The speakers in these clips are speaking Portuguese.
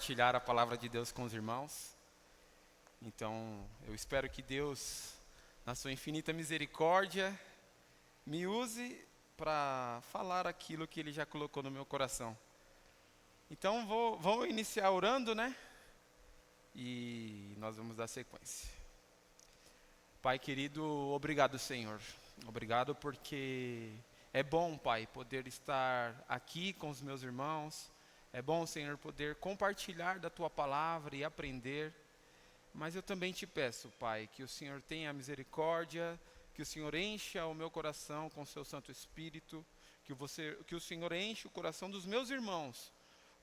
compartilhar a palavra de Deus com os irmãos. Então, eu espero que Deus, na sua infinita misericórdia, me use para falar aquilo que Ele já colocou no meu coração. Então, vamos iniciar orando, né? E nós vamos dar sequência. Pai querido, obrigado, Senhor. Obrigado porque é bom, Pai, poder estar aqui com os meus irmãos. É bom, Senhor, poder compartilhar da Tua palavra e aprender. Mas eu também te peço, Pai, que o Senhor tenha misericórdia, que o Senhor encha o meu coração com o Seu Santo Espírito, que o Senhor enche o coração dos meus irmãos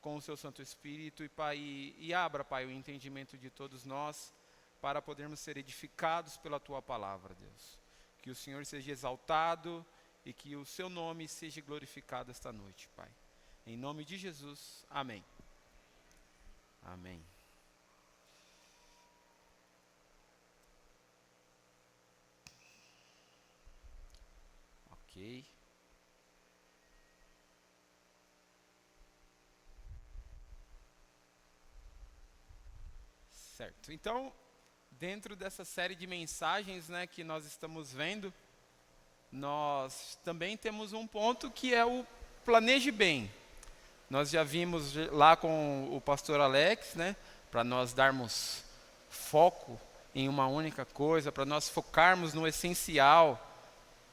com o Seu Santo Espírito, e, Pai, e abra, Pai, o entendimento de todos nós, para podermos ser edificados pela Tua palavra, Deus. Que o Senhor seja exaltado e que o Seu nome seja glorificado esta noite, Pai. Em nome de Jesus, amém. Amém. Ok. Certo. Então, dentro dessa série de mensagens, né, que nós estamos vendo, nós também temos um ponto que é o planeje bem. Nós já vimos lá com o pastor Alex, né, para nós darmos foco em uma única coisa, para nós focarmos no essencial,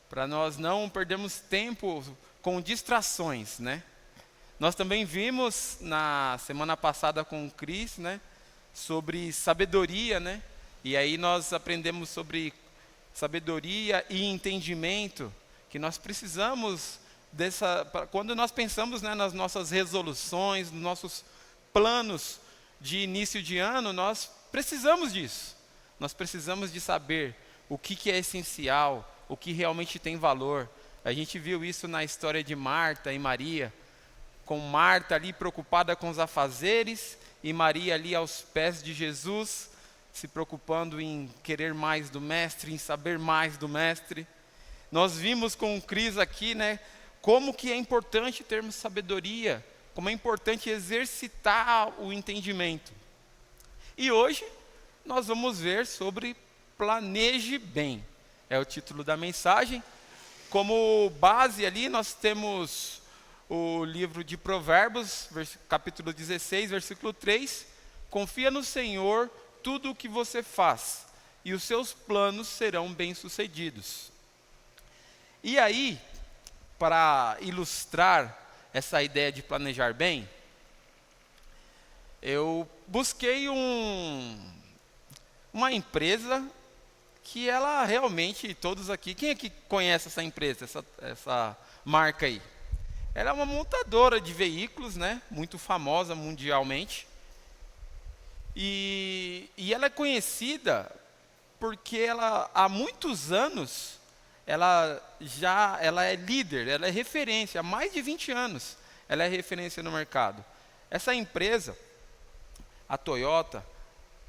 para nós não perdermos tempo com distrações, né? Nós também vimos na semana passada com o Cris, né, sobre sabedoria, né? E aí nós aprendemos sobre sabedoria e entendimento, que nós precisamos quando nós pensamos, né, nas nossas resoluções, nos nossos planos de início de ano, nós precisamos disso. Nós precisamos de saber o que é essencial, o que realmente tem valor. A gente viu isso na história de Marta e Maria, com Marta ali preocupada com os afazeres e Maria ali aos pés de Jesus, se preocupando em querer mais do Mestre, em saber mais do Mestre. Nós vimos com o Cris aqui, né, como que é importante termos sabedoria, como é importante exercitar o entendimento. E hoje nós vamos ver sobre planeje bem. É o título da mensagem. Como base ali nós temos o livro de Provérbios, capítulo 16, versículo 3. Confia no Senhor tudo o que você faz, e os seus planos serão bem-sucedidos. E aí, para ilustrar essa ideia de planejar bem, eu busquei uma empresa que ela realmente, todos aqui, quem aqui conhece essa empresa, essa marca aí? Ela é uma montadora de veículos, né, muito famosa mundialmente. E ela é conhecida porque ela, há muitos anos, ela é líder, ela é referência, há mais de 20 anos ela é referência no mercado. Essa empresa, a Toyota,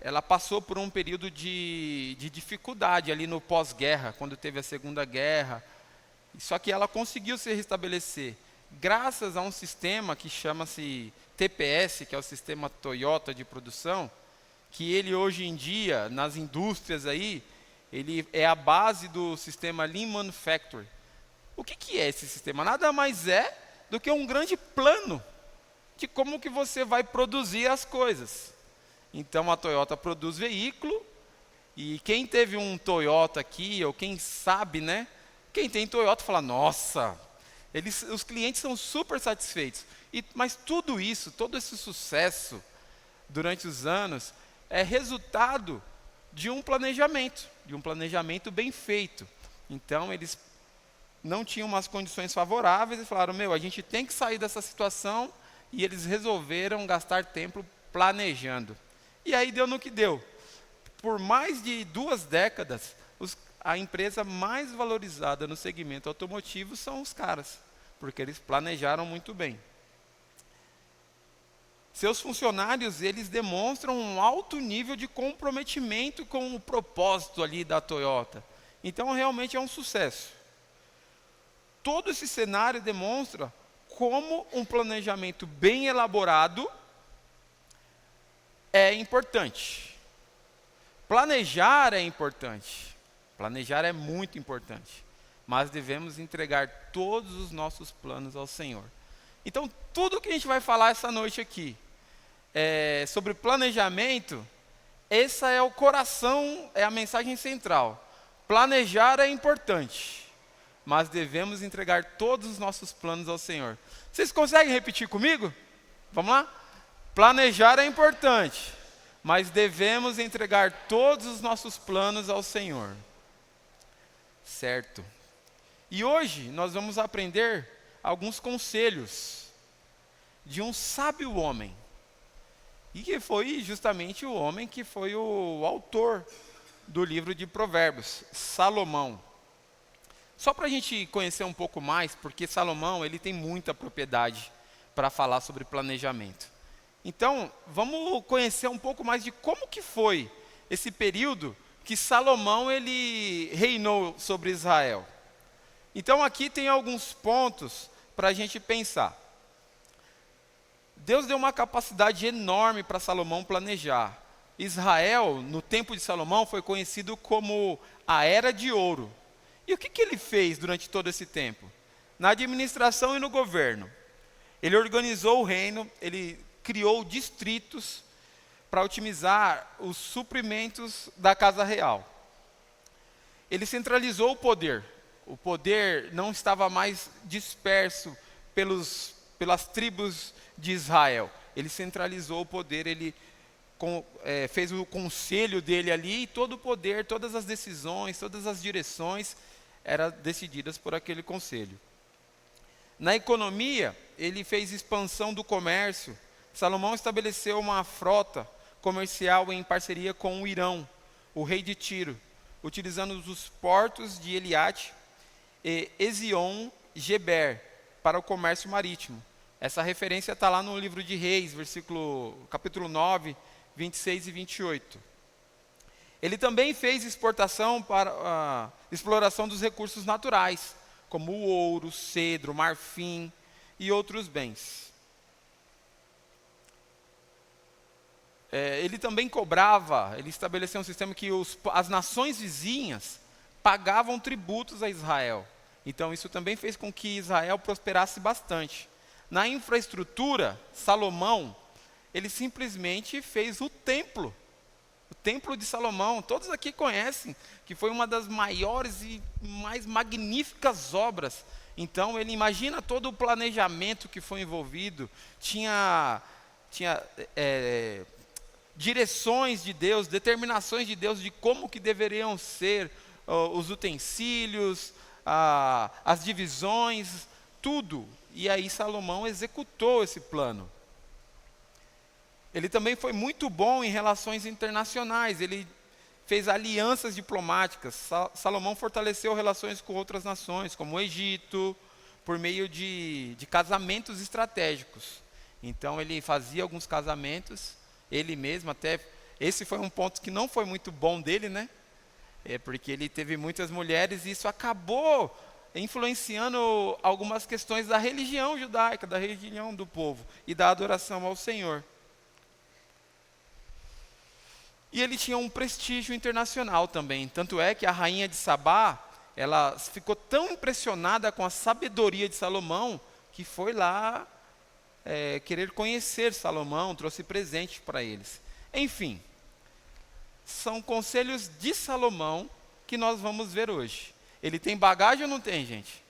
ela passou por um período de dificuldade ali no pós-guerra, quando teve a Segunda Guerra, só que ela conseguiu se restabelecer, graças a um sistema que chama-se TPS, que é o Sistema Toyota de Produção, que ele hoje em dia, nas indústrias aí, ele é a base do sistema Lean Manufacturing. O que é esse sistema? Nada mais é do que um grande plano de como que você vai produzir as coisas. Então a Toyota produz veículo, e quem teve um Toyota aqui, ou quem sabe, né? Quem tem Toyota fala, nossa, os clientes são super satisfeitos. Mas tudo isso, todo esse sucesso durante os anos, é resultado de um planejamento bem feito. Então eles não tinham umas condições favoráveis e falaram, a gente tem que sair dessa situação, e eles resolveram gastar tempo planejando. E aí deu no que deu. Por mais de 2 décadas, a empresa mais valorizada no segmento automotivo são os caras, porque eles planejaram muito bem. Seus funcionários, eles demonstram um alto nível de comprometimento com o propósito ali da Toyota. Então, realmente é um sucesso. Todo esse cenário demonstra como um planejamento bem elaborado é importante. Planejar é importante. Planejar é muito importante. Mas devemos entregar todos os nossos planos ao Senhor. Então, tudo que a gente vai falar essa noite aqui sobre planejamento, esse é o coração, é a mensagem central. Planejar é importante, mas devemos entregar todos os nossos planos ao Senhor. Vocês conseguem repetir comigo? Vamos lá? Planejar é importante, mas devemos entregar todos os nossos planos ao Senhor. Certo. E hoje nós vamos aprender alguns conselhos de um sábio homem. E que foi justamente o homem que foi o autor do livro de Provérbios, Salomão. Só para a gente conhecer um pouco mais, porque Salomão ele tem muita propriedade para falar sobre planejamento. Então, vamos conhecer um pouco mais de como que foi esse período que Salomão ele reinou sobre Israel. Então, aqui tem alguns pontos para a gente pensar. Deus deu uma capacidade enorme para Salomão planejar. Israel, no tempo de Salomão, foi conhecido como a Era de Ouro. E o que ele fez durante todo esse tempo? Na administração e no governo. Ele organizou o reino, ele criou distritos para otimizar os suprimentos da casa real. Ele centralizou o poder. O poder não estava mais disperso pelas tribos de Israel. Ele centralizou o poder, ele fez o conselho dele ali, e todo o poder, todas as decisões, todas as direções eram decididas por aquele conselho. Na economia, ele fez expansão do comércio. Salomão estabeleceu uma frota comercial em parceria com o Irão, o rei de Tiro, utilizando os portos de Eliate e Ezion-Geber para o comércio marítimo. Essa referência está lá no livro de Reis, capítulo 9, 26 e 28. Ele também fez exportação para a exploração dos recursos naturais, como o ouro, cedro, marfim e outros bens. Ele também ele estabeleceu um sistema que as nações vizinhas pagavam tributos a Israel. Então isso também fez com que Israel prosperasse bastante. Na infraestrutura, Salomão, ele simplesmente fez o templo de Salomão. Todos aqui conhecem que foi uma das maiores e mais magníficas obras. Então, ele imagina todo o planejamento que foi envolvido. Tinha direções de Deus, determinações de Deus de como que deveriam ser os utensílios, as divisões, tudo. E aí Salomão executou esse plano. Ele também foi muito bom em relações internacionais. Ele fez alianças diplomáticas. Salomão fortaleceu relações com outras nações, como o Egito, por meio de casamentos estratégicos. Então ele fazia alguns casamentos, ele mesmo até. Esse foi um ponto que não foi muito bom dele, né? Porque ele teve muitas mulheres e isso acabou influenciando algumas questões da religião judaica, da religião do povo e da adoração ao Senhor. E ele tinha um prestígio internacional também, tanto é que a rainha de Sabá, ela ficou tão impressionada com a sabedoria de Salomão, que foi lá querer conhecer Salomão, trouxe presente para eles. Enfim, são conselhos de Salomão que nós vamos ver hoje. Ele tem bagagem ou não tem, gente?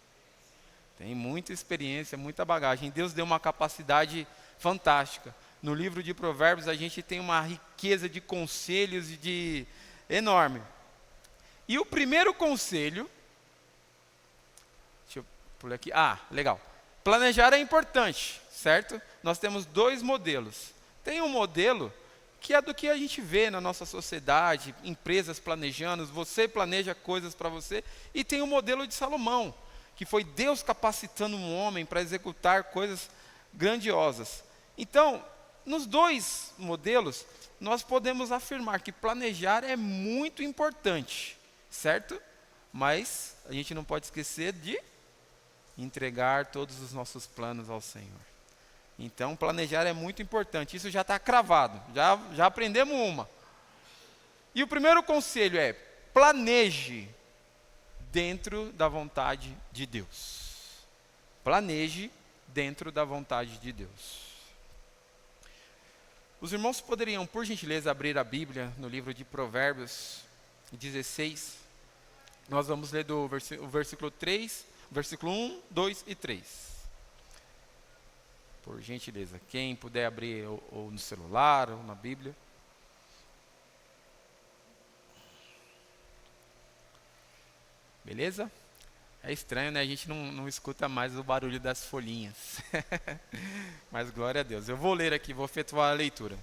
Tem muita experiência, muita bagagem. Deus deu uma capacidade fantástica. No livro de Provérbios a gente tem uma riqueza de conselhos enorme. E o primeiro conselho, deixa eu pular aqui. Legal. Planejar é importante, certo? Nós temos dois modelos. Tem um modelo que é do que a gente vê na nossa sociedade, empresas planejando, você planeja coisas para você, e tem o modelo de Salomão, que foi Deus capacitando um homem para executar coisas grandiosas. Então, nos dois modelos, nós podemos afirmar que planejar é muito importante, certo? Mas a gente não pode esquecer de entregar todos os nossos planos ao Senhor. Então, planejar é muito importante. Isso já está cravado. Já aprendemos uma. E o primeiro conselho é: planeje dentro da vontade de Deus. Planeje dentro da vontade de Deus. Os irmãos poderiam, por gentileza, abrir a Bíblia no livro de Provérbios 16. Nós vamos ler do versículo 3, versículo 1, 2 e 3. Por gentileza, quem puder abrir ou no celular ou na Bíblia. Beleza? É estranho, né? A gente não escuta mais o barulho das folhinhas. Mas glória a Deus. Eu vou ler aqui, vou efetuar a leitura.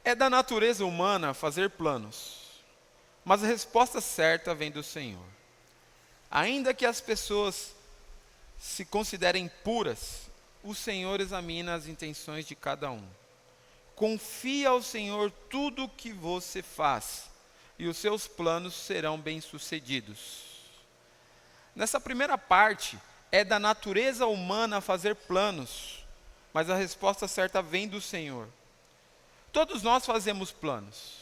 É da natureza humana fazer planos, mas a resposta certa vem do Senhor. Ainda que as pessoas se considerem puras, o Senhor examina as intenções de cada um. Confia ao Senhor tudo o que você faz, e os seus planos serão bem-sucedidos. Nessa primeira parte, é da natureza humana fazer planos, mas a resposta certa vem do Senhor. Todos nós fazemos planos.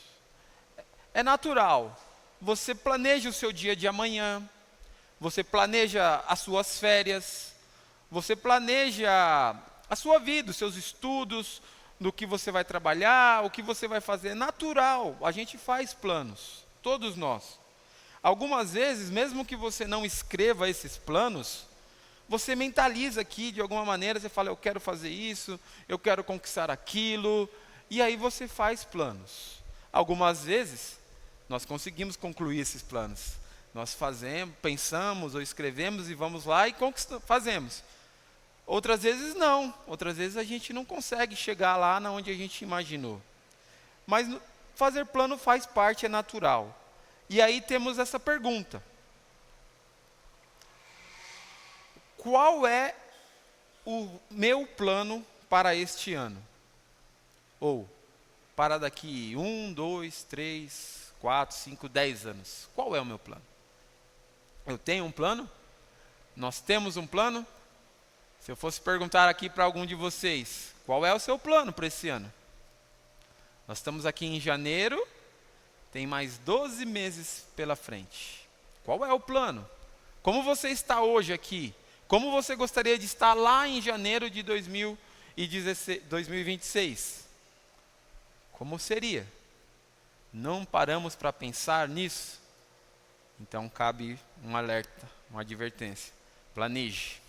É natural. Você planeja o seu dia de amanhã, você planeja as suas férias, você planeja a sua vida, os seus estudos, no que você vai trabalhar, o que você vai fazer. É natural, a gente faz planos, todos nós. Algumas vezes, mesmo que você não escreva esses planos, você mentaliza aqui de alguma maneira, você fala: eu quero fazer isso, eu quero conquistar aquilo, e aí você faz planos. Algumas vezes, nós conseguimos concluir esses planos. Nós fazemos, pensamos ou escrevemos e vamos lá e fazemos. Outras vezes não, outras vezes a gente não consegue chegar lá onde a gente imaginou. Mas fazer plano faz parte, é natural. E aí temos essa pergunta: qual é o meu plano para este ano? Ou para daqui 1, 2, 3, 4, 5, 10 anos. Qual é o meu plano? Eu tenho um plano? Nós temos um plano? Se eu fosse perguntar aqui para algum de vocês, qual é o seu plano para esse ano? Nós estamos aqui em janeiro, tem mais 12 meses pela frente. Qual é o plano? Como você está hoje aqui? Como você gostaria de estar lá em janeiro de 2026? Como seria? Não paramos para pensar nisso? Então cabe um alerta, uma advertência. Planeje.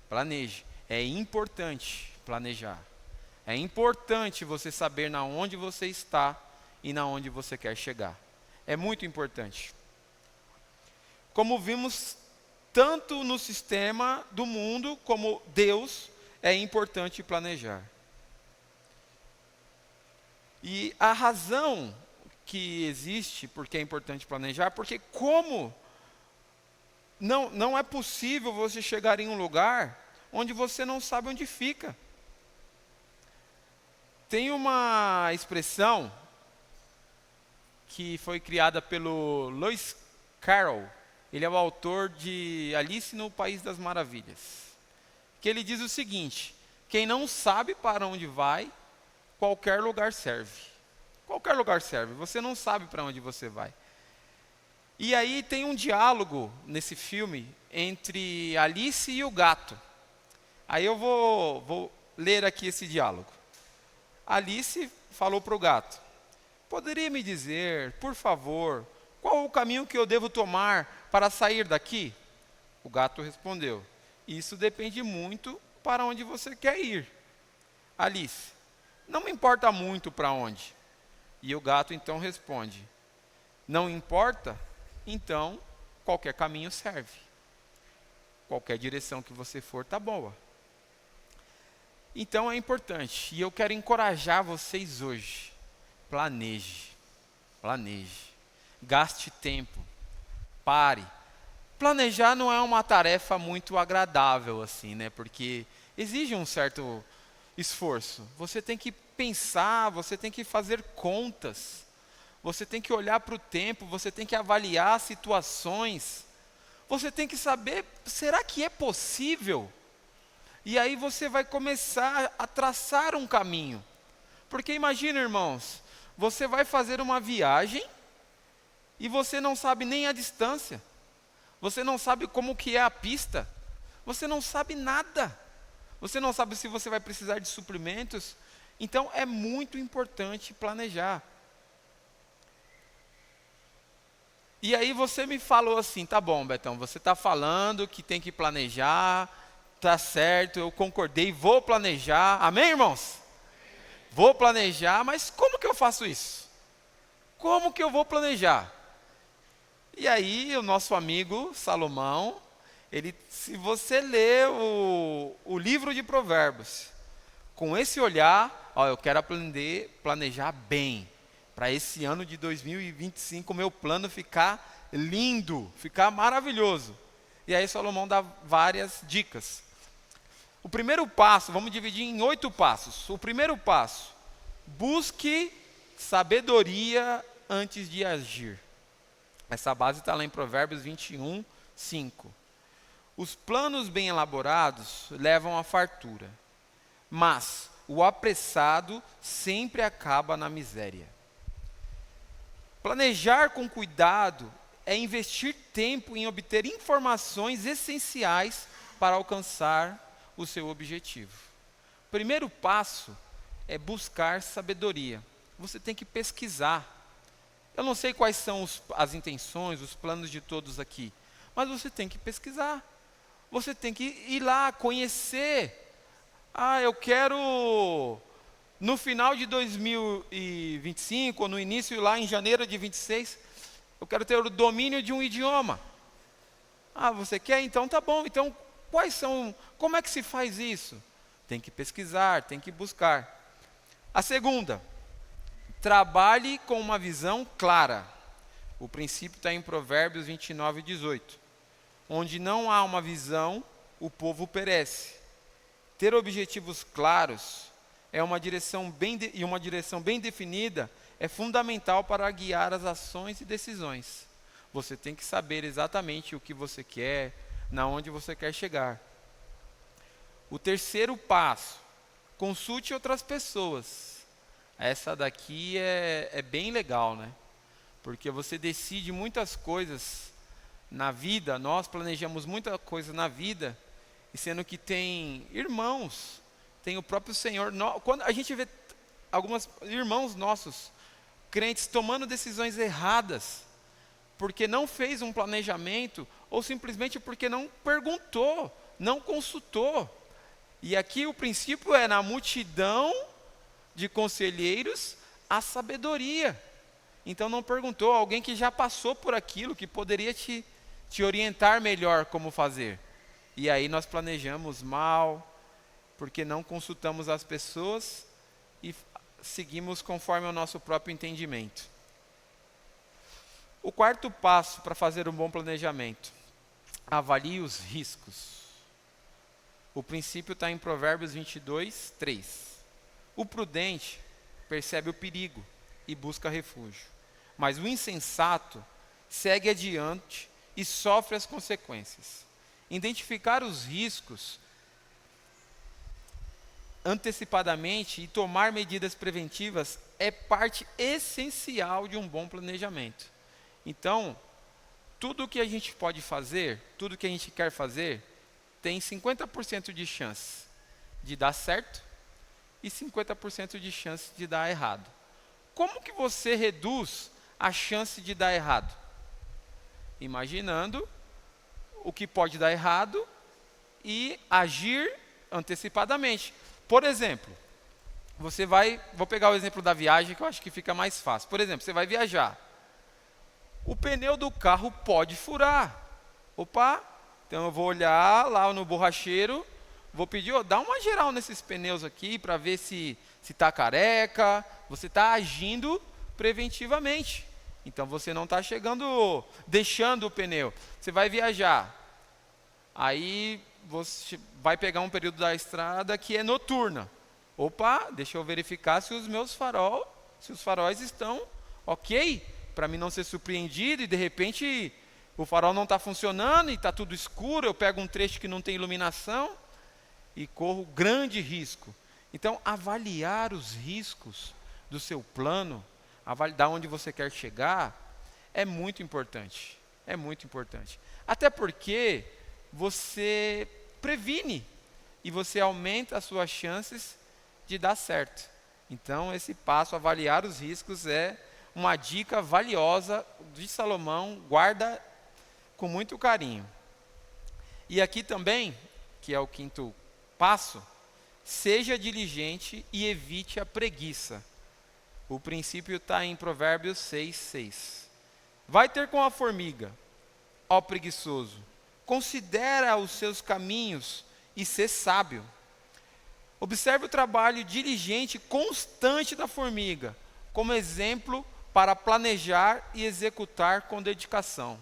Planeje. É importante planejar. É importante você saber na onde você está e na onde você quer chegar. É muito importante. Como vimos, tanto no sistema do mundo como Deus, é importante planejar. E a razão que existe porque é importante planejar, porque como não é possível você chegar em um lugar onde você não sabe onde fica. Tem uma expressão que foi criada pelo Lewis Carroll. Ele é o autor de Alice no País das Maravilhas. Que ele diz o seguinte: quem não sabe para onde vai, qualquer lugar serve. Qualquer lugar serve, você não sabe para onde você vai. E aí tem um diálogo nesse filme entre Alice e o gato. Aí eu vou ler aqui esse diálogo. Alice falou para o gato: poderia me dizer, por favor, qual o caminho que eu devo tomar para sair daqui? O gato respondeu: isso depende muito para onde você quer ir. Alice: não me importa muito para onde. E o gato então responde: não importa? Então, qualquer caminho serve. Qualquer direção que você for está boa. Então é importante, e eu quero encorajar vocês hoje. Planeje, gaste tempo, pare. Planejar não é uma tarefa muito agradável assim, né? Porque exige um certo esforço. Você tem que pensar, você tem que fazer contas, você tem que olhar para o tempo, você tem que avaliar situações, você tem que saber, será que é possível E aí você vai começar a traçar um caminho. Porque imagina, irmãos, você vai fazer uma viagem e você não sabe nem a distância. Você não sabe como que é a pista. Você não sabe nada. Você não sabe se você vai precisar de suprimentos. Então é muito importante planejar. E aí você me falou assim, tá bom, Betão, você está falando que tem que planejar, tá certo, eu concordei, vou planejar. Amém, irmãos? Vou planejar, mas como que eu faço isso? Como que eu vou planejar? E aí o nosso amigo Salomão, se você ler o livro de Provérbios, com esse olhar, ó, eu quero aprender a planejar bem, para esse ano de 2025 o meu plano ficar lindo, ficar maravilhoso. E aí Salomão dá várias dicas. O primeiro passo, vamos dividir em 8 passos. O primeiro passo, busque sabedoria antes de agir. Essa base está lá em Provérbios 21, 5. Os planos bem elaborados levam à fartura, mas o apressado sempre acaba na miséria. Planejar com cuidado é investir tempo em obter informações essenciais para alcançar o seu objetivo. O primeiro passo é buscar sabedoria. Você tem que pesquisar. Eu não sei quais são as intenções, os planos de todos aqui, mas você tem que pesquisar. Você tem que ir lá, conhecer. Eu quero, no final de 2025, ou no início lá em janeiro de 26, eu quero ter o domínio de um idioma. Você quer? Então tá bom. Então, como é que se faz isso? Tem que pesquisar, tem que buscar. A segunda, trabalhe com uma visão clara. O princípio está em Provérbios 29, 18. Onde não há uma visão, o povo perece. Ter objetivos claros uma direção bem definida é fundamental para guiar as ações e decisões. Você tem que saber exatamente o que você quer, na onde você quer chegar. O terceiro passo, consulte outras pessoas. Essa daqui é bem legal, né? Porque você decide muitas coisas na vida, nós planejamos muita coisa na vida, e sendo que tem irmãos, tem o próprio Senhor. Quando a gente vê alguns irmãos nossos, crentes, tomando decisões erradas, porque não fez um planejamento, ou simplesmente porque não perguntou, não consultou. E aqui o princípio é: na multidão de conselheiros, a sabedoria. Então não perguntou, alguém que já passou por aquilo, que poderia te orientar melhor como fazer. E aí nós planejamos mal, porque não consultamos as pessoas e seguimos conforme o nosso próprio entendimento. O quarto passo para fazer um bom planejamento: avalie os riscos. O princípio está em Provérbios 22, 3. O prudente percebe o perigo e busca refúgio, mas o insensato segue adiante e sofre as consequências. Identificar os riscos antecipadamente e tomar medidas preventivas é parte essencial de um bom planejamento. Então, tudo que a gente pode fazer, tudo que a gente quer fazer, tem 50% de chance de dar certo e 50% de chance de dar errado. Como que você reduz a chance de dar errado? Imaginando o que pode dar errado e agir antecipadamente. Por exemplo, vou pegar o exemplo da viagem, que eu acho que fica mais fácil. Por exemplo, você vai viajar. O pneu do carro pode furar. Então eu vou olhar lá no borracheiro, vou pedir, dá uma geral nesses pneus aqui para ver se está careca. Você está agindo preventivamente. Então você não está deixando o pneu. Você vai viajar. Aí você vai pegar um período da estrada que é noturna. Deixa eu verificar se os faróis estão ok, para mim não ser surpreendido e de repente o farol não está funcionando e está tudo escuro, eu pego um trecho que não tem iluminação. e corro grande risco. Então, avaliar os riscos do seu plano, avaliar onde você quer chegar, é muito importante. É muito importante. Até porque você previne e você aumenta as suas chances de dar certo. Então, esse passo, avaliar os riscos, é uma dica valiosa de Salomão, guarda com muito carinho. E aqui também, que é o quinto passo, seja diligente e evite a preguiça. O princípio está em Provérbios 6:6. Vai ter com a formiga, ó preguiçoso, considera os seus caminhos e sê sábio. Observe o trabalho diligente e constante da formiga, como exemplo para planejar e executar com dedicação.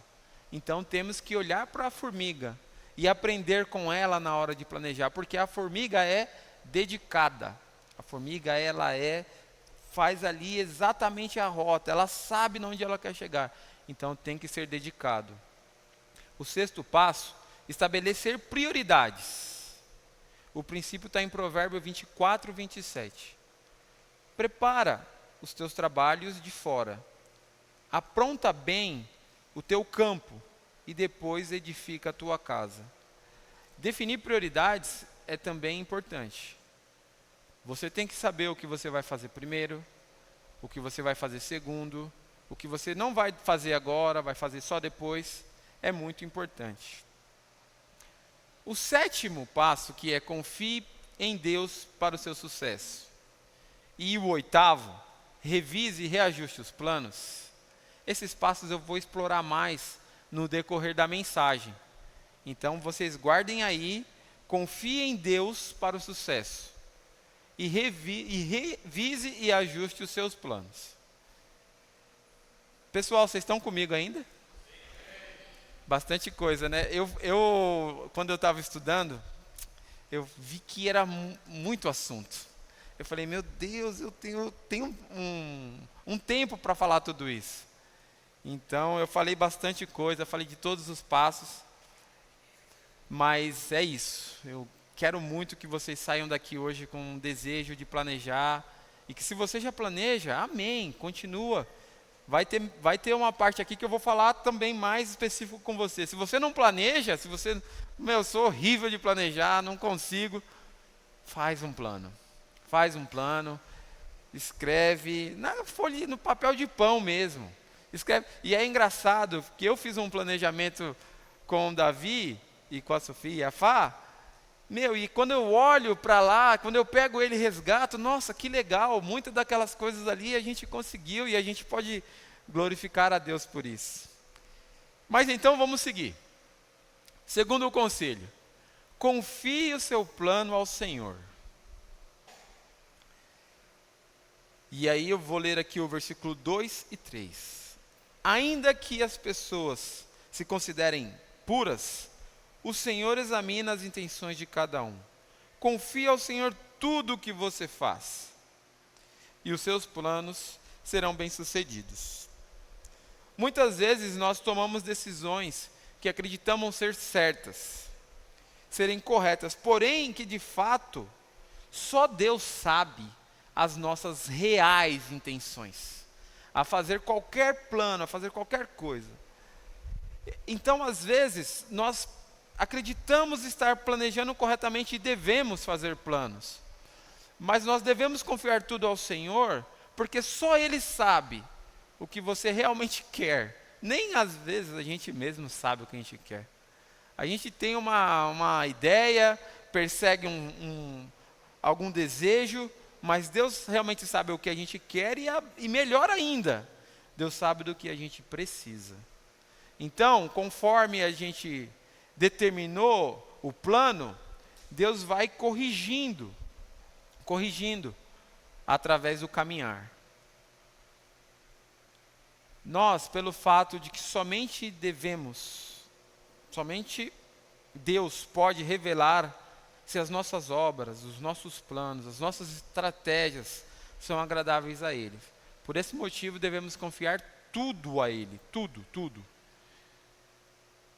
Então temos que olhar para a formiga e aprender com ela na hora de planejar, porque a formiga é dedicada. A formiga, faz ali exatamente a rota, ela sabe onde ela quer chegar. Então tem que ser dedicado. O sexto passo, estabelecer prioridades. O princípio está em Provérbios 24:27. Prepara os teus trabalhos de fora. Apronta bem o teu campo e depois edifica a tua casa. Definir prioridades é também importante. Você tem que saber o que você vai fazer primeiro, o que você vai fazer segundo, o que você não vai fazer agora, vai fazer só depois. É muito importante. O sétimo passo, que é confie em Deus para o seu sucesso. E o oitavo, revise e reajuste os planos. Esses passos eu vou explorar mais no decorrer da mensagem. Então vocês guardem aí, confie em Deus para o sucesso. E revise e ajuste os seus planos. Pessoal, vocês estão comigo ainda? Bastante coisa, né? Quando eu estava estudando, eu vi que era muito assunto. Eu falei, meu Deus, eu tenho um tempo para falar tudo isso. Então, eu falei bastante coisa, falei de todos os passos. Mas é isso. Eu quero muito que vocês saiam daqui hoje com um desejo de planejar. E que se você já planeja, amém, continua. Vai ter uma parte aqui que eu vou falar também mais específico com você. Se você não planeja, eu sou horrível de planejar, não consigo, faz um plano. Faz um plano, escreve na folha, no papel de pão mesmo. Escreve. E é engraçado que eu fiz um planejamento com o Davi e com a Sofia e a Fá. E quando eu olho para lá, quando eu pego ele e resgato, nossa, que legal, muitas daquelas coisas ali a gente conseguiu e a gente pode glorificar a Deus por isso. Mas então vamos seguir. Segundo o conselho, confie o seu plano ao Senhor. E aí eu vou ler aqui o versículo 2 e 3. Ainda que as pessoas se considerem puras, o Senhor examina as intenções de cada um. Confie ao Senhor tudo o que você faz, e os seus planos serão bem-sucedidos. Muitas vezes nós tomamos decisões que acreditamos ser certas, serem corretas, porém que de fato só Deus sabe as nossas reais intenções, a fazer qualquer plano, a fazer qualquer coisa. Então, às vezes, nós acreditamos estar planejando corretamente e devemos fazer planos. Mas nós devemos confiar tudo ao Senhor, porque só Ele sabe o que você realmente quer. Nem às vezes a gente mesmo sabe o que a gente quer. A gente tem uma ideia, persegue algum desejo, mas Deus realmente sabe o que a gente quer e melhor ainda, Deus sabe do que a gente precisa. Então, conforme a gente determinou o plano, Deus vai corrigindo através do caminhar. Nós, pelo fato de que somente Deus pode revelar se as nossas obras, os nossos planos, as nossas estratégias são agradáveis a Ele. Por esse motivo devemos confiar tudo a Ele, tudo.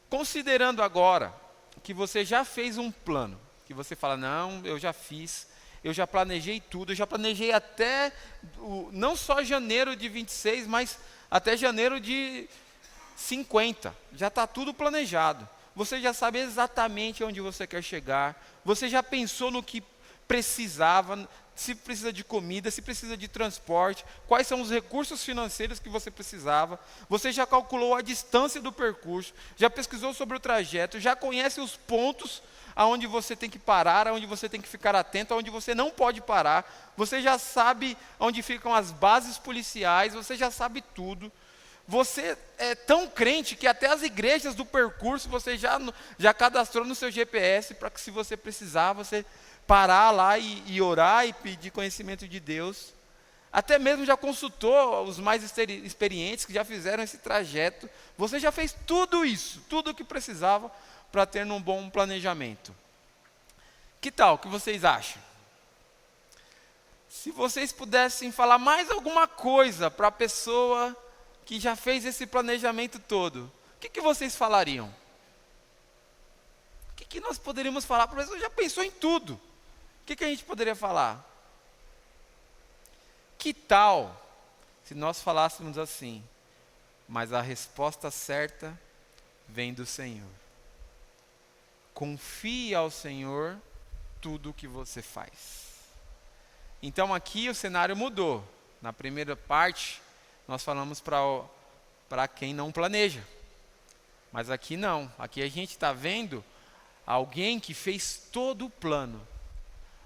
Considerando agora que você já fez um plano, que você fala, não, eu já fiz, eu já planejei tudo, eu já planejei até, não só janeiro de 26, mas até janeiro de 50, já está tudo planejado. Você já sabe exatamente onde você quer chegar, você já pensou no que precisava, se precisa de comida, se precisa de transporte, quais são os recursos financeiros que você precisava, você já calculou a distância do percurso, já pesquisou sobre o trajeto, já conhece os pontos aonde você tem que parar, aonde você tem que ficar atento, aonde você não pode parar, você já sabe onde ficam as bases policiais, você já sabe tudo. Você é tão crente que até as igrejas do percurso você já cadastrou no seu GPS para que, se você precisar, você parar lá e orar e pedir conhecimento de Deus. Até mesmo já consultou os mais experientes que já fizeram esse trajeto. Você já fez tudo isso, tudo o que precisava para ter um bom planejamento. Que tal? O que vocês acham? Se vocês pudessem falar mais alguma coisa para a pessoa que já fez esse planejamento todo, o que vocês falariam? O que nós poderíamos falar para a pessoa que já pensou em tudo? O que a gente poderia falar? Que tal se nós falássemos assim, mas a resposta certa vem do Senhor. Confie ao Senhor tudo o que você faz. Então aqui o cenário mudou. Na primeira parte, nós falamos para quem não planeja. Mas aqui não. Aqui a gente está vendo alguém que fez todo o plano.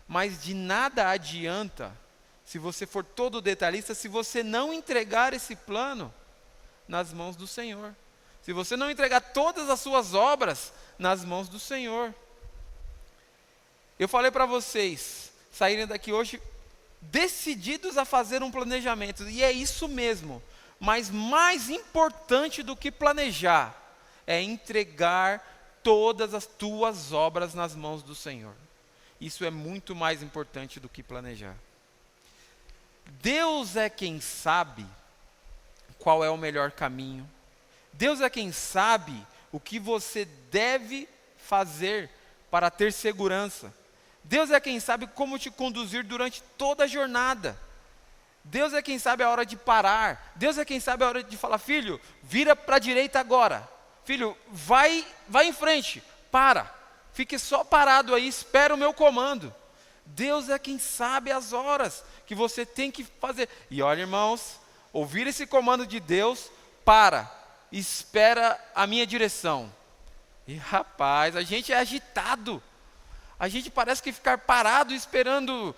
Mas de nada adianta, se você for todo detalhista, se você não entregar esse plano nas mãos do Senhor. Se você não entregar todas as suas obras nas mãos do Senhor. Eu falei para vocês saírem daqui hoje decididos a fazer um planejamento, e é isso mesmo. Mas mais importante do que planejar é entregar todas as tuas obras nas mãos do Senhor. Isso é muito mais importante do que planejar. Deus é quem sabe qual é o melhor caminho. Deus é quem sabe o que você deve fazer para ter segurança. Deus é quem sabe como te conduzir durante toda a jornada. Deus é quem sabe a hora de parar. Deus é quem sabe a hora de falar, filho, vira para a direita agora. Filho, vai em frente, para. Fique só parado aí, espera o meu comando. Deus é quem sabe as horas que você tem que fazer. E olha, irmãos, ouvir esse comando de Deus, para, espera a minha direção. E rapaz, a gente é agitado. A gente parece que ficar parado esperando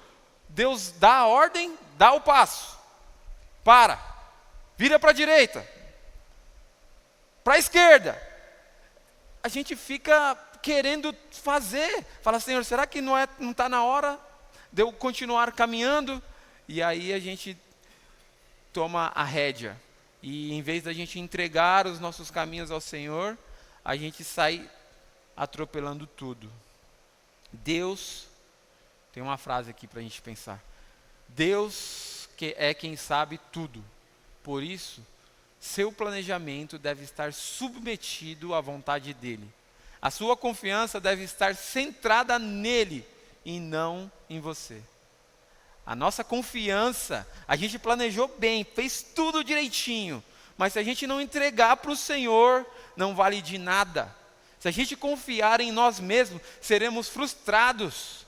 Deus dar a ordem, dá o passo. Para, vira para a direita, para a esquerda. A gente fica querendo fazer. Fala, Senhor, será que não está na hora de eu continuar caminhando? E aí a gente toma a rédea. E em vez da gente entregar os nossos caminhos ao Senhor, a gente sai atropelando tudo. Deus, tem uma frase aqui para a gente pensar. Deus é quem sabe tudo. Por isso, seu planejamento deve estar submetido à vontade dEle. A sua confiança deve estar centrada nele e não em você. A nossa confiança, a gente planejou bem, fez tudo direitinho, mas se a gente não entregar para o Senhor, não vale de nada. Se a gente confiar em nós mesmos, seremos frustrados.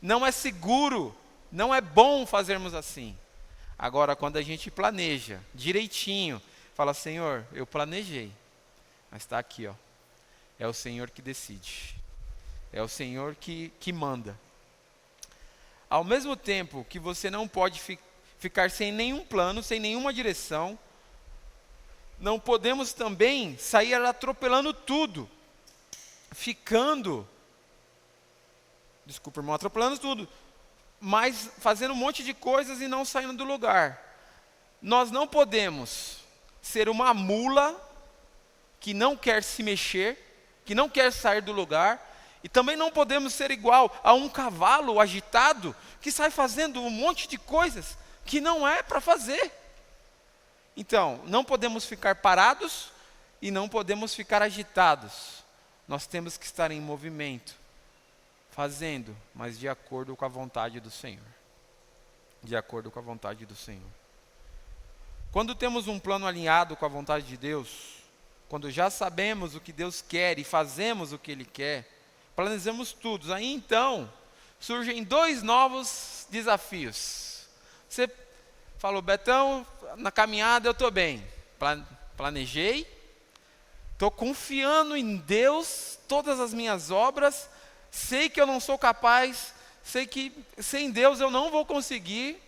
Não é seguro, não é bom fazermos assim. Agora, quando a gente planeja direitinho, fala, Senhor, eu planejei, mas está aqui, ó. É o Senhor que decide. É o Senhor que manda. Ao mesmo tempo que você não pode ficar sem nenhum plano, sem nenhuma direção, não podemos também sair atropelando tudo. Atropelando tudo, mas fazendo um monte de coisas e não saindo do lugar. Nós não podemos ser uma mula que não quer se mexer, que não quer sair do lugar, e também não podemos ser igual a um cavalo agitado que sai fazendo um monte de coisas que não é para fazer. Então, não podemos ficar parados e não podemos ficar agitados. Nós temos que estar em movimento. fazendo, mas de acordo com a vontade do Senhor. De acordo com a vontade do Senhor. Quando temos um plano alinhado com a vontade de Deus, quando já sabemos o que Deus quer e fazemos o que Ele quer, planejamos tudo. Aí então, surgem 2 novos desafios. Você falou, Betão, na caminhada eu estou bem. Planejei, estou confiando em Deus, todas as minhas obras, sei que eu não sou capaz, sei que sem Deus eu não vou conseguir,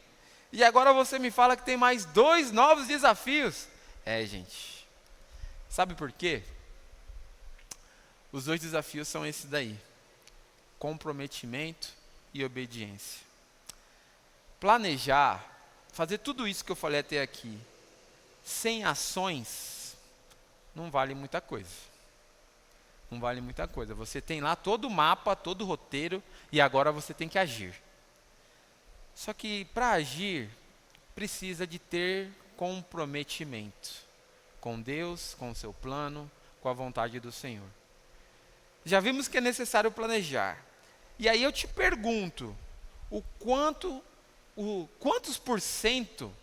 e agora você me fala que tem mais 2 novos desafios. Gente, sabe por quê? Os 2 desafios são esses daí: comprometimento e obediência. Planejar, fazer tudo isso que eu falei até aqui, sem ações, não vale muita coisa. Não vale muita coisa. Você tem lá todo o mapa, todo o roteiro, e agora você tem que agir. Só que para agir, precisa de ter comprometimento com Deus, com o seu plano, com a vontade do Senhor. Já vimos que é necessário planejar. E aí eu te pergunto, quantos por cento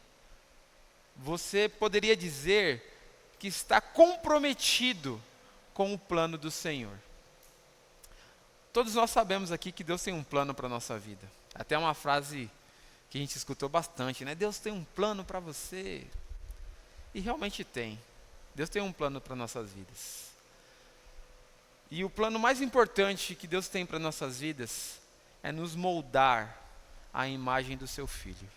você poderia dizer que está comprometido com o plano do Senhor? Todos nós sabemos aqui que Deus tem um plano para a nossa vida. Até uma frase que a gente escutou bastante, né? Deus tem um plano para você. E realmente tem. Deus tem um plano para nossas vidas. E o plano mais importante que Deus tem para nossas vidas é nos moldar à imagem do seu Filho.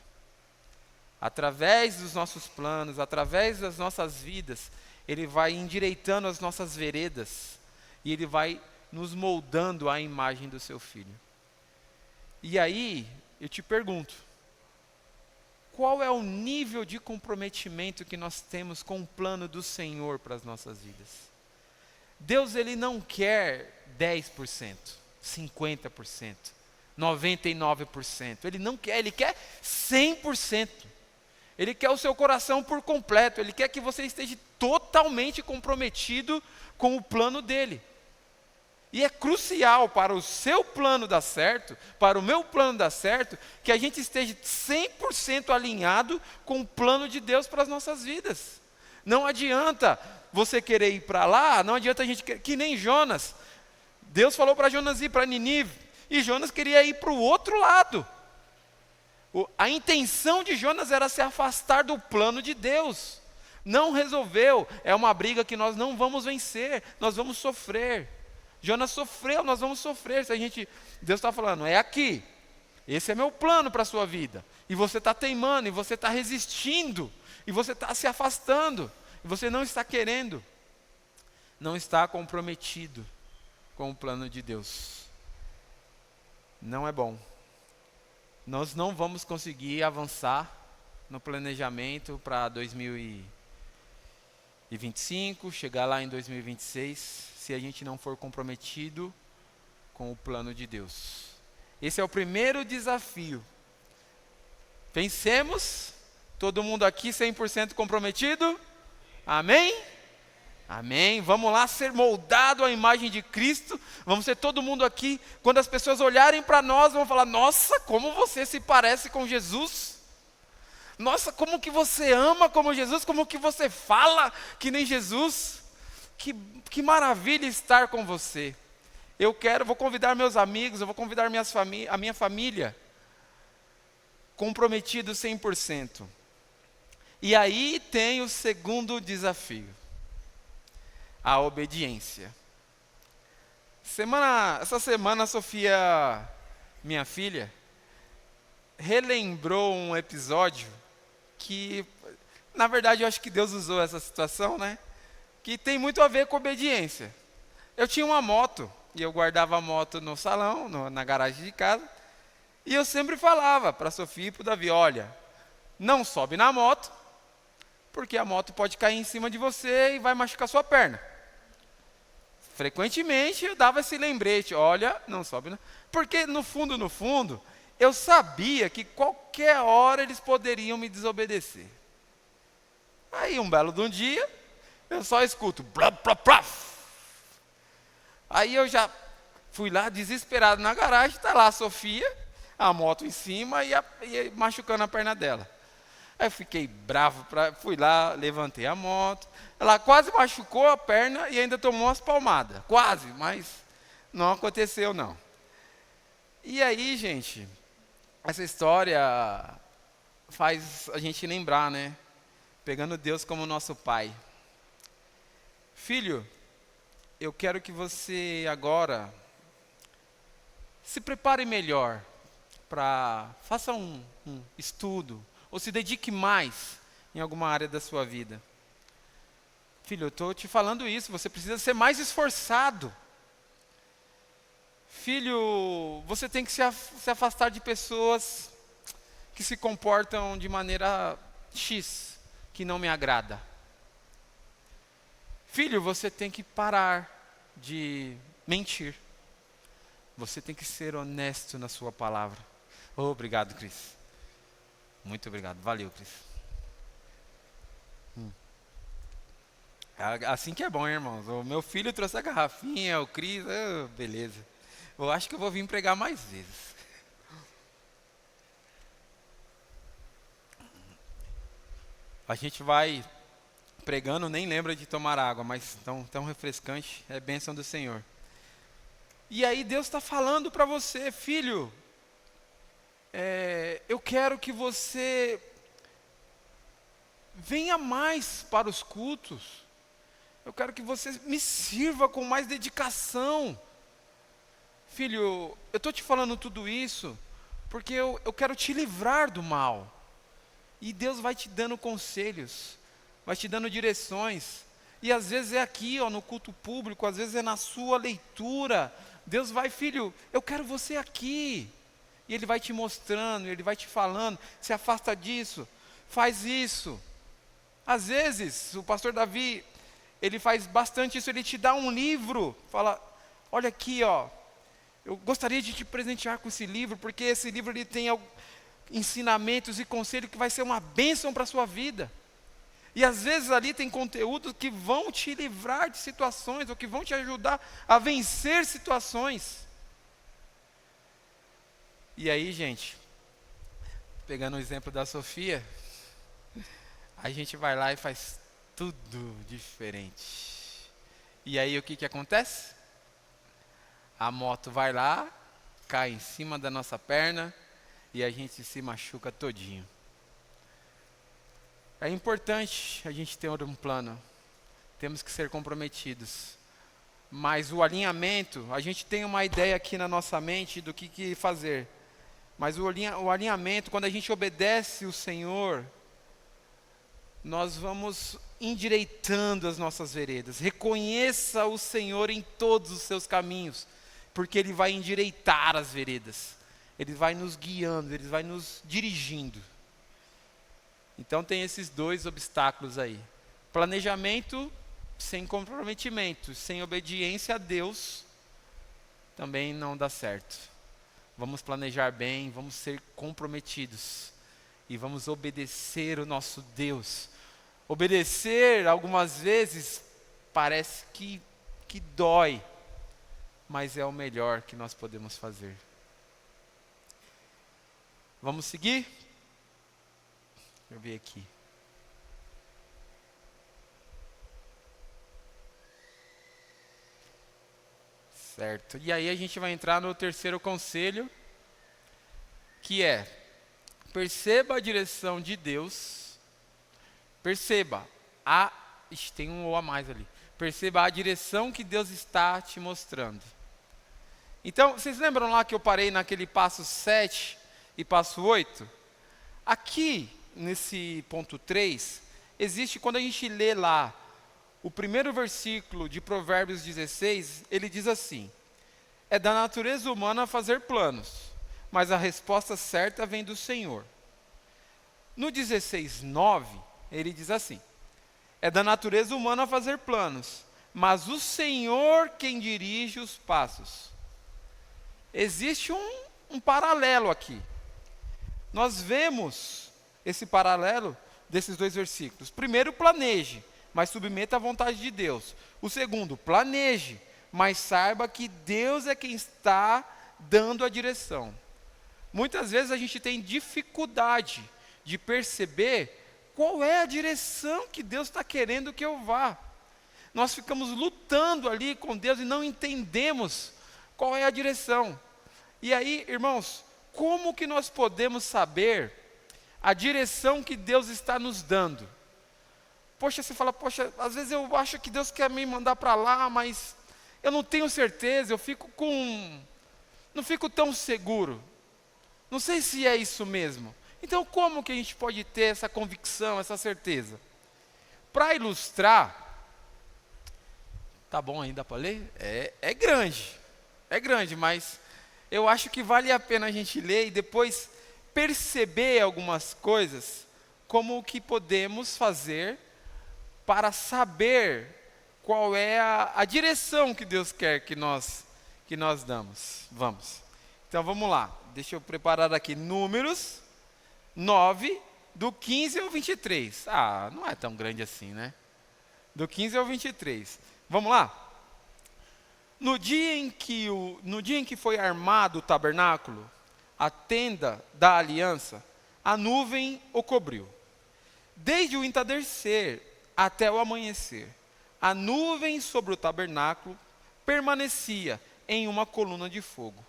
Através dos nossos planos, através das nossas vidas, Ele vai endireitando as nossas veredas e Ele vai nos moldando à imagem do seu Filho. E aí, eu te pergunto, qual é o nível de comprometimento que nós temos com o plano do Senhor para as nossas vidas? Deus, Ele não quer 10%, 50%, 99%. Ele não quer, Ele quer 100%. Ele quer o seu coração por completo. Ele quer que você esteja totalmente comprometido com o plano dEle. E é crucial para o seu plano dar certo, para o meu plano dar certo, que a gente esteja 100% alinhado com o plano de Deus para as nossas vidas. Não adianta você querer ir para lá, não adianta a gente querer, que nem Jonas. Deus falou para Jonas ir para Ninive, e Jonas queria ir para o outro lado. A intenção de Jonas era se afastar do plano de Deus. Não resolveu, é uma briga que nós não vamos vencer, nós vamos sofrer. Jonas sofreu, nós vamos sofrer. Deus está falando, é aqui. Esse é meu plano para a sua vida. E você está teimando, e você está resistindo, e você está se afastando, e você não está querendo. Não está comprometido com o plano de Deus. Não é bom. Nós não vamos conseguir avançar no planejamento para 2025, chegar lá em 2026, se a gente não for comprometido com o plano de Deus. Esse é o primeiro desafio. Pensemos, todo mundo aqui 100% comprometido? Amém? Amém. Vamos lá ser moldado à imagem de Cristo. Vamos ser todo mundo aqui, quando as pessoas olharem para nós, vão falar, nossa, como você se parece com Jesus. Nossa, como que você ama como Jesus, como que você fala que nem Jesus. Que maravilha estar com você. Vou convidar meus amigos, eu vou convidar a minha família, comprometido 100%. E aí tem o segundo desafio, a obediência. Essa semana a Sofia, minha filha, relembrou um episódio que, na verdade, eu acho que Deus usou essa situação, né? Que tem muito a ver com obediência. Eu tinha uma moto, e eu guardava a moto no salão, na garagem de casa, e eu sempre falava para a Sofia e para o Davi, olha, não sobe na moto, porque a moto pode cair em cima de você e vai machucar sua perna. Frequentemente eu dava esse lembrete, olha, não sobe não. Porque no fundo, eu sabia que qualquer hora eles poderiam me desobedecer. Aí um belo de um dia, eu só escuto, blá, blá, blá. Aí eu já Fui lá desesperado na garagem, está lá a Sofia, a moto em cima e machucando a perna dela. Aí eu fiquei bravo, fui lá, levantei a moto. Ela quase machucou a perna e ainda tomou umas palmadas. Quase, mas não aconteceu não. E aí, gente, essa história faz a gente lembrar, né? Pegando Deus como nosso Pai. Filho, eu quero que você agora se prepare melhor faça um estudo, ou se dedique mais em alguma área da sua vida. Filho, eu estou te falando isso, você precisa ser mais esforçado. Filho, você tem que se afastar de pessoas que se comportam de maneira X, que não me agrada. Filho, você tem que parar de mentir. Você tem que ser honesto na sua palavra. Obrigado, Cris. Muito obrigado. Valeu, Cris. Assim que é bom, hein, irmãos. O meu filho trouxe a garrafinha, o Cris, beleza. Eu acho que eu vou vir pregar mais vezes. A gente vai pregando, nem lembra de tomar água, mas tão refrescante, é bênção do Senhor. E aí Deus está falando para você, filho, eu quero que você venha mais para os cultos. Eu quero que você me sirva com mais dedicação. Filho, eu estou te falando tudo isso porque eu quero te livrar do mal. E Deus vai te dando conselhos, vai te dando direções. E às vezes é aqui, no culto público, às vezes é na sua leitura. Deus vai, filho, eu quero você aqui. E Ele vai te mostrando, Ele vai te falando, se afasta disso, faz isso. Às vezes, o pastor Davi, ele faz bastante isso, ele te dá um livro, fala, olha aqui, eu gostaria de te presentear com esse livro, porque esse livro ele tem ensinamentos e conselhos que vai ser uma bênção para a sua vida. E às vezes ali tem conteúdos que vão te livrar de situações, ou que vão te ajudar a vencer situações. E aí, gente, pegando o exemplo da Sofia, a gente vai lá e faz tudo diferente. E aí o que acontece? A moto vai lá, cai em cima da nossa perna e a gente se machuca todinho. É importante a gente ter um plano, temos que ser comprometidos. Mas o alinhamento, a gente tem uma ideia aqui na nossa mente do que fazer. Mas o alinhamento, quando a gente obedece o Senhor, nós vamos endireitando as nossas veredas. Reconheça o Senhor em todos os seus caminhos, porque Ele vai endireitar as veredas. Ele vai nos guiando, Ele vai nos dirigindo. Então tem esses dois obstáculos aí. Planejamento sem comprometimento, sem obediência a Deus, também não dá certo. Vamos planejar bem, vamos ser comprometidos e vamos obedecer o nosso Deus. Obedecer, algumas vezes, parece que dói, mas é o melhor que nós podemos fazer. Vamos seguir? Deixa eu ver aqui. Certo. E aí a gente vai entrar no terceiro conselho, que é: perceba a direção de Deus. Perceba tem um ou a mais ali. Perceba a direção que Deus está te mostrando. Então, vocês lembram lá que eu parei naquele passo 7 e passo 8? Aqui, nesse ponto 3, existe, quando a gente lê lá o primeiro versículo de Provérbios 16, ele diz assim: é da natureza humana fazer planos, mas a resposta certa vem do Senhor. No 16:9, ele diz assim: é da natureza humana fazer planos, mas o Senhor quem dirige os passos. Existe um paralelo aqui. Nós vemos esse paralelo desses dois versículos. Primeiro, planeje, mas submeta à vontade de Deus. O segundo, planeje, mas saiba que Deus é quem está dando a direção. Muitas vezes a gente tem dificuldade de perceber qual é a direção que Deus está querendo que eu vá. Nós ficamos lutando ali com Deus e não entendemos qual é a direção. E aí, irmãos, como que nós podemos saber a direção que Deus está nos dando? Poxa, você fala, poxa, às vezes eu acho que Deus quer me mandar para lá, mas eu não tenho certeza, não fico tão seguro. Não sei se é isso mesmo. Então, como que a gente pode ter essa convicção, essa certeza? Para ilustrar, tá bom ainda para ler? É grande, mas eu acho que vale a pena a gente ler e depois perceber algumas coisas, como o que podemos fazer para saber qual é a direção que Deus quer que nós damos. Vamos. Então vamos lá. Deixa eu preparar aqui Números 9, do 15 ao 23. Ah, não é tão grande assim, né? Do 15 ao 23. Vamos lá? No dia em que foi armado o tabernáculo, a tenda da aliança, a nuvem o cobriu. Desde o entardecer até o amanhecer, a nuvem sobre o tabernáculo permanecia em uma coluna de fogo.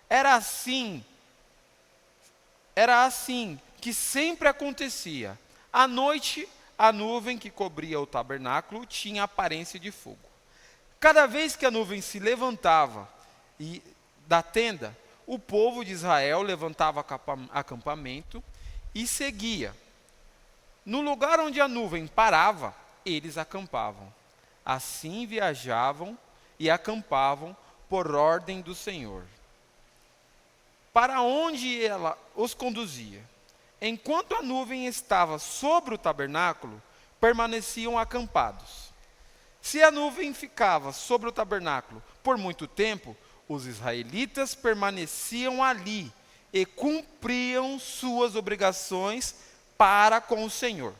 Era assim que sempre acontecia. À noite, a nuvem que cobria o tabernáculo tinha aparência de fogo. Cada vez que a nuvem se levantava da tenda, o povo de Israel levantava acampamento e seguia. No lugar onde a nuvem parava, eles acampavam. Assim viajavam e acampavam por ordem do Senhor, para onde ela os conduzia. Enquanto a nuvem estava sobre o tabernáculo, permaneciam acampados. Se a nuvem ficava sobre o tabernáculo por muito tempo, os israelitas permaneciam ali e cumpriam suas obrigações para com o Senhor.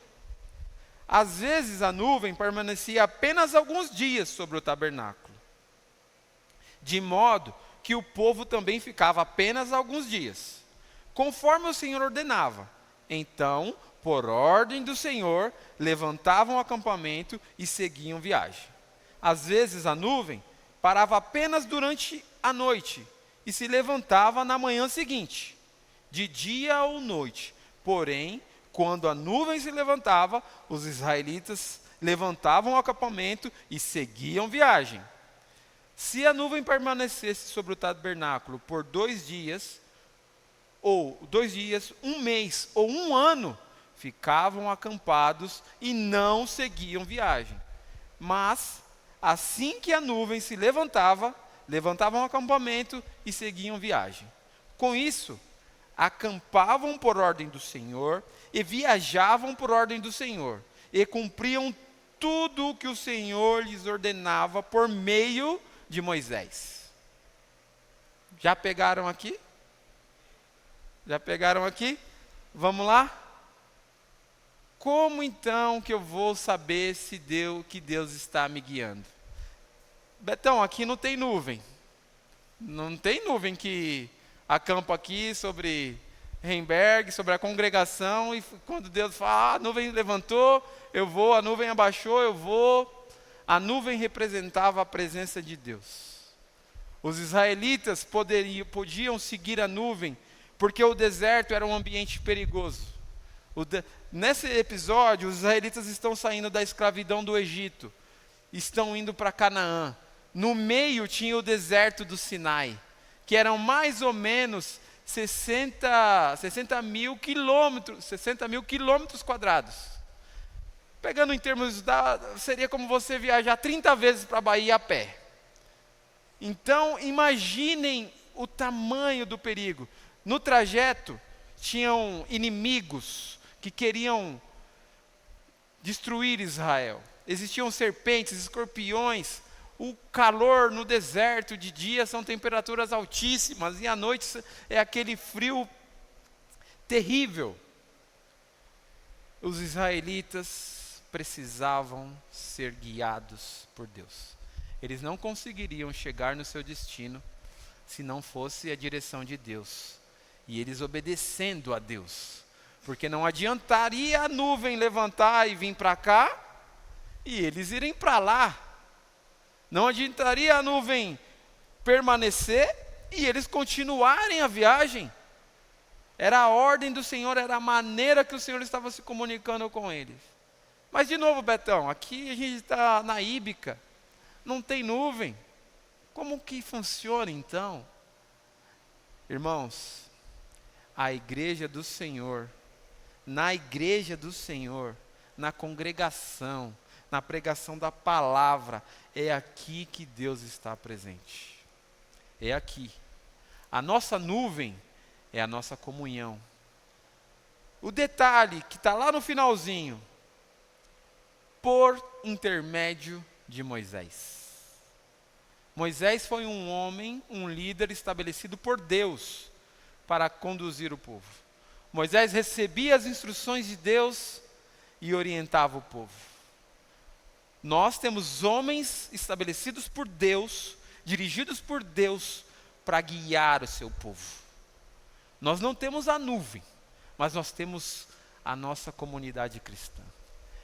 Às vezes a nuvem permanecia apenas alguns dias sobre o tabernáculo, de modo que o povo também ficava apenas alguns dias, conforme o Senhor ordenava. Então, por ordem do Senhor, levantavam o acampamento e seguiam viagem. Às vezes a nuvem parava apenas durante a noite e se levantava na manhã seguinte, de dia ou noite. Porém, quando a nuvem se levantava, os israelitas levantavam o acampamento e seguiam viagem. Se a nuvem permanecesse sobre o tabernáculo por 2 dias, um mês ou um ano, ficavam acampados e não seguiam viagem. Mas, assim que a nuvem se levantava, levantavam o acampamento e seguiam viagem. Com isso, acampavam por ordem do Senhor e viajavam por ordem do Senhor, e cumpriam tudo o que o Senhor lhes ordenava por meio de Moisés. Já pegaram aqui? Já pegaram aqui? Vamos lá? Como então que eu vou saber que Deus está me guiando? Betão, aqui não tem nuvem. Não tem nuvem que acampa aqui sobre Remberg, sobre a congregação, e quando Deus fala, a nuvem levantou, eu vou, a nuvem abaixou, eu vou. A nuvem representava a presença de Deus. Os israelitas podiam seguir a nuvem, porque o deserto era um ambiente perigoso. Nesse episódio, os israelitas estão saindo da escravidão do Egito, estão indo para Canaã. No meio tinha o deserto do Sinai, que eram mais ou menos 60 mil quilômetros quadrados. Pegando em termos seria como você viajar 30 vezes para a Bahia a pé. Então, imaginem o tamanho do perigo. No trajeto, tinham inimigos que queriam destruir Israel. Existiam serpentes, escorpiões. O calor no deserto, de dia são temperaturas altíssimas, e à noite é aquele frio terrível. Os israelitas precisavam ser guiados por Deus. eles não conseguiriam chegar no seu destino se não fosse a direção de Deus. E eles obedecendo a Deus. Porque não adiantaria a nuvem levantar e vir para cá, e eles irem para lá. Não adiantaria a nuvem permanecer, e eles continuarem a viagem. Era a ordem do Senhor, era a maneira que o Senhor estava se comunicando com eles. Mas de novo, Betão, aqui a gente está na Íbica, não tem nuvem. Como que funciona então? Irmãos, a igreja do Senhor, na igreja do Senhor, na congregação, na pregação da palavra, é aqui que Deus está presente. É aqui. A nossa nuvem é a nossa comunhão. O detalhe que está lá no finalzinho, por intermédio de Moisés. Moisés foi um homem, um líder estabelecido por Deus para conduzir o povo. Moisés recebia as instruções de Deus e orientava o povo. Nós temos homens estabelecidos por Deus, dirigidos por Deus, para guiar o seu povo. Nós não temos a nuvem, mas nós temos a nossa comunidade cristã.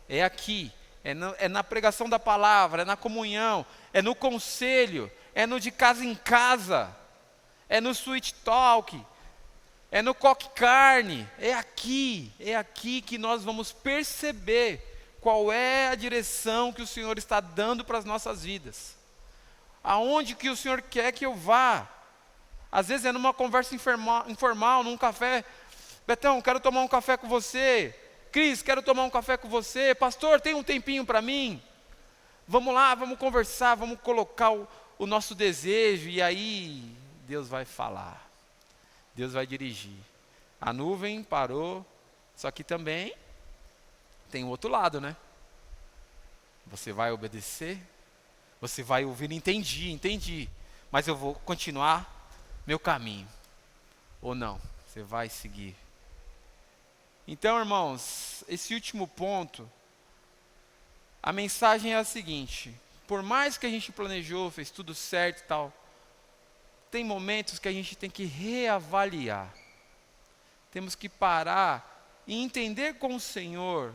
É aqui, é na pregação da palavra, é na comunhão, é no conselho, é no de casa em casa, é no sweet talk, é no coque carne, é aqui que nós vamos perceber qual é a direção que o Senhor está dando para as nossas vidas. Aonde que o Senhor quer que eu vá? Às vezes é numa conversa informal, num café. Betão, quero tomar um café com você. Cris, quero tomar um café com você. Pastor, tem um tempinho para mim? Vamos lá, vamos conversar, vamos colocar o nosso desejo. E aí Deus vai falar. Deus vai dirigir. A nuvem parou, só que também tem o outro lado, né? Você vai obedecer, você vai ouvir, entendi, mas eu vou continuar meu caminho. Ou não, você vai seguir. Então, irmãos, esse último ponto, a mensagem é a seguinte: por mais que a gente planejou, fez tudo certo e tal, tem momentos que a gente tem que reavaliar. Temos que parar e entender com o Senhor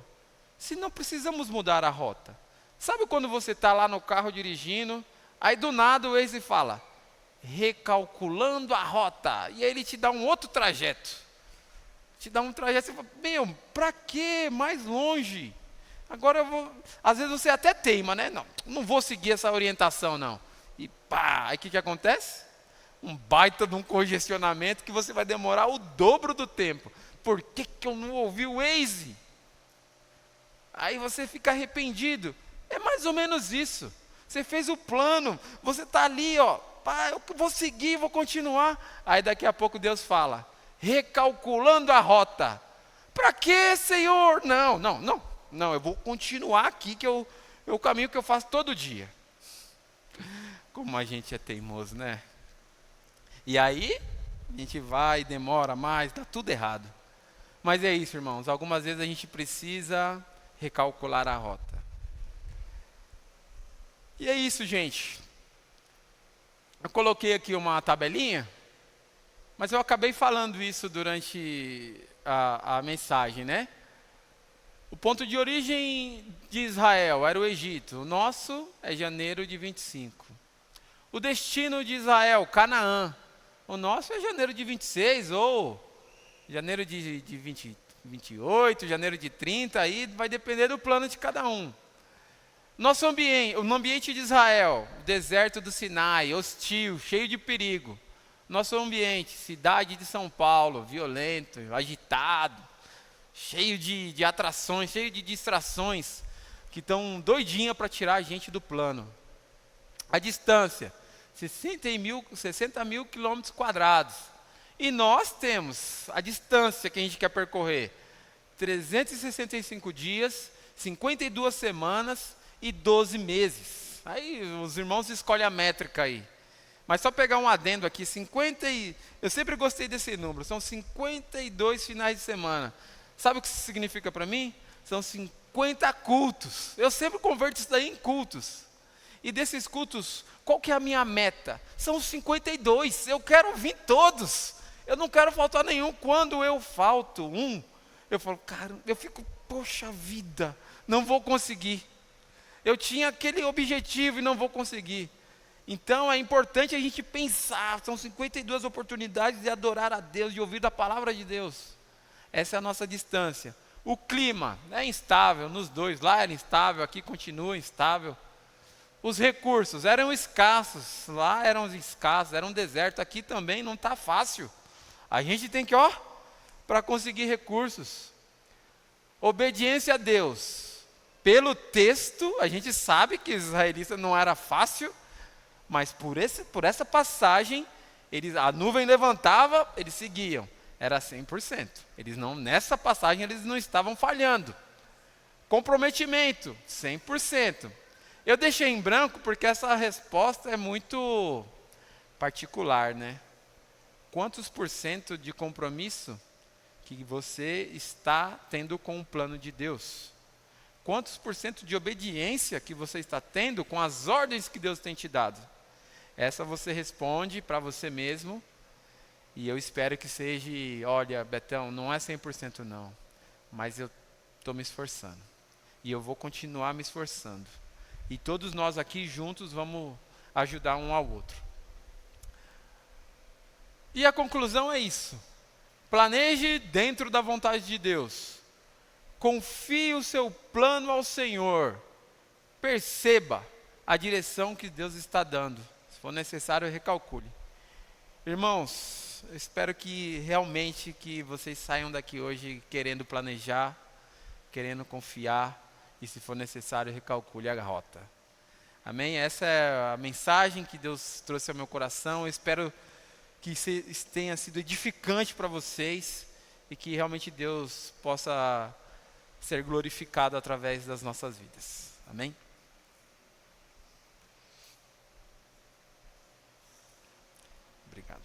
se não precisamos mudar a rota. Sabe quando você está lá no carro dirigindo, aí do nada o Waze fala, recalculando a rota, e aí ele te dá um outro trajeto. Te dá um trajeto, você fala, para que mais longe? Agora eu vou... Às vezes você até teima, né? Não vou seguir essa orientação, não. E pá, aí o que acontece? Um baita de um congestionamento que você vai demorar o dobro do tempo. Por que eu não ouvi o Waze? Aí você fica arrependido. É mais ou menos isso. Você fez o plano, você está ali, eu vou seguir, vou continuar. Aí daqui a pouco Deus fala, recalculando a rota. Para quê, Senhor? Não, eu vou continuar aqui, que é o caminho que eu faço todo dia. Como a gente é teimoso, né? E aí, a gente vai, demora mais, está tudo errado. Mas é isso, irmãos, algumas vezes a gente precisa recalcular a rota. E é isso, gente. Eu coloquei aqui uma tabelinha, mas eu acabei falando isso durante a mensagem, né? O ponto de origem de Israel era o Egito. O nosso é janeiro de 25. O destino de Israel, Canaã. O nosso é janeiro de 26 ou janeiro de 28, janeiro de 30. Aí vai depender do plano de cada um. Nosso ambiente, no ambiente de Israel, o deserto do Sinai, hostil, cheio de perigo. Nosso ambiente, cidade de São Paulo, violento, agitado, cheio de atrações, cheio de distrações, que estão doidinhas para tirar a gente do plano. A distância, 60 mil quilômetros quadrados. E nós temos a distância que a gente quer percorrer, 365 dias, 52 semanas e 12 meses. Aí os irmãos escolhem a métrica aí. Mas só pegar um adendo aqui, eu sempre gostei desse número, são 52 finais de semana. Sabe o que isso significa para mim? São 50 cultos. Eu sempre converto isso daí em cultos. E desses cultos, qual que é a minha meta? São os 52, eu quero vir todos. Eu não quero faltar nenhum. Quando eu falto um, eu falo, cara, eu fico, poxa vida, não vou conseguir. Eu tinha aquele objetivo e não vou conseguir. Então é importante a gente pensar, são 52 oportunidades de adorar a Deus, de ouvir a palavra de Deus. Essa é a nossa distância. O clima é instável nos dois, lá era instável, aqui continua instável. Os recursos eram escassos, lá eram escassos, era um deserto, aqui também não está fácil. A gente tem que, para conseguir recursos. Obediência a Deus. Pelo texto, a gente sabe que os israelitas não era fácil, mas por essa passagem, a nuvem levantava, eles seguiam. Era 100%. Nessa passagem eles não estavam falhando. Comprometimento, 100%. Eu deixei em branco porque essa resposta é muito particular, né? Quantos por cento de compromisso que você está tendo com o plano de Deus? Quantos por cento de obediência que você está tendo com as ordens que Deus tem te dado? Essa você responde para você mesmo. E eu espero que seja, olha, Betão, não é 100% não. Mas eu estou me esforçando. E eu vou continuar me esforçando. E todos nós aqui juntos vamos ajudar um ao outro. E a conclusão é isso. Planeje dentro da vontade de Deus. Confie o seu plano ao Senhor. Perceba a direção que Deus está dando. Se for necessário, recalcule. Irmãos, eu espero que realmente que vocês saiam daqui hoje querendo planejar, querendo confiar. E se for necessário, recalcule a rota. Amém? Essa é a mensagem que Deus trouxe ao meu coração. Eu espero que isso tenha sido edificante para vocês e que realmente Deus possa ser glorificado através das nossas vidas. Amém?